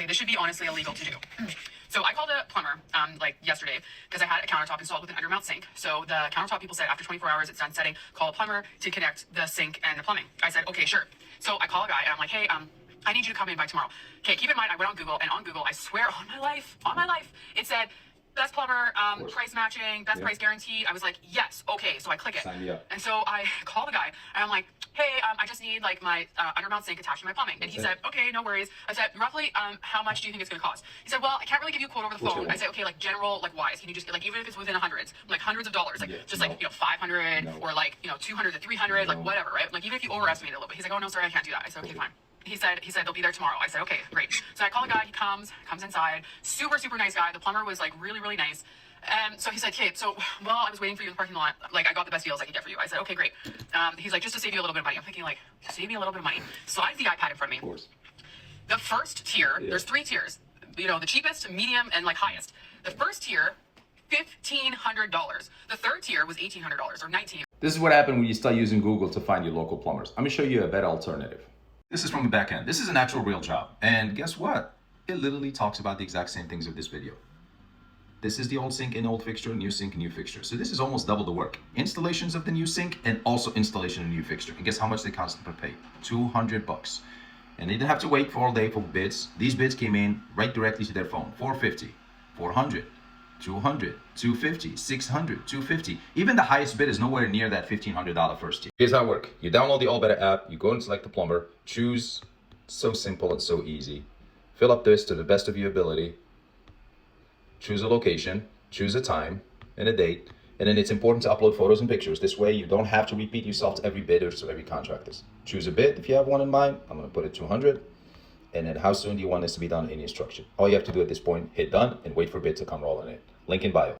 Okay, this should be honestly illegal to do. So I called a plumber like yesterday because I had a countertop installed with an undermount sink. So the countertop people said after 24 hours it's done setting, call a plumber to connect the sink and the plumbing. I said, okay, sure. So I call a guy and I'm like, hey, I need you to come in by tomorrow. Okay, keep in mind I went on Google, and on Google, I swear on my life, it said best plumber, price matching, best price guarantee. I was like, yes, okay. So I click it. Sign me up. And so I call the guy and I'm like, hey, I just need like my undermount sink attached to my plumbing. And he said, okay, no worries. I said, roughly, how much do you think it's going to cost? He said, well, I can't really give you a quote over the phone. I said, okay, like general, like wise. Can you just, like, even if it's within hundreds, like hundreds of dollars, like just like, 500 or like, 200 to 300, like whatever, right? Like even if you overestimate it a little bit. He's like, oh no, sorry, I can't do that. I said, okay, fine. He said they'll be there tomorrow. I said, okay, great. So I call the guy, he comes inside, super nice guy. The plumber was like really nice. And so he said, okay, so while I was waiting for you in the parking lot, like I got the best deals I could get for you. I said, okay, great. He's like, just to save you a little bit of money. I'm thinking like, save me a little bit of money. Slides the iPad in front of me. Of course. The first tier, there's 3 tiers. The cheapest, medium, and like highest. The first tier, $1,500. The third tier was $1,800 or $1,900. This is what happened when you start using Google to find your local plumbers. I'm gonna show you a better alternative. This is from the back end. This is an actual real job. And guess what? It literally talks about the exact same things of this video. This is the old sink and old fixture, new sink and new fixture. So this is almost double the work. Installations of the new sink and also installation of the new fixture. And guess how much they cost per pay? $200. And they didn't have to wait for all day for bids. These bids came in right directly to their phone. $450, $400, $200, $250, $600, $250. Even the highest bid is nowhere near that $1,500 first tier. Here's how it works. You download the AllBetter app, you go and select the plumber, choose, so simple and so easy. Fill up this to the best of your ability. Choose a location, choose a time and a date, and then it's important to upload photos and pictures. This way you don't have to repeat yourself to every bidder, so every contractor. Choose a bid if you have one in mind. I'm gonna put it 200. And then how soon do you want this to be done in instruction? All you have to do at this point, hit done and wait for bid to come rolling in. Link in bio.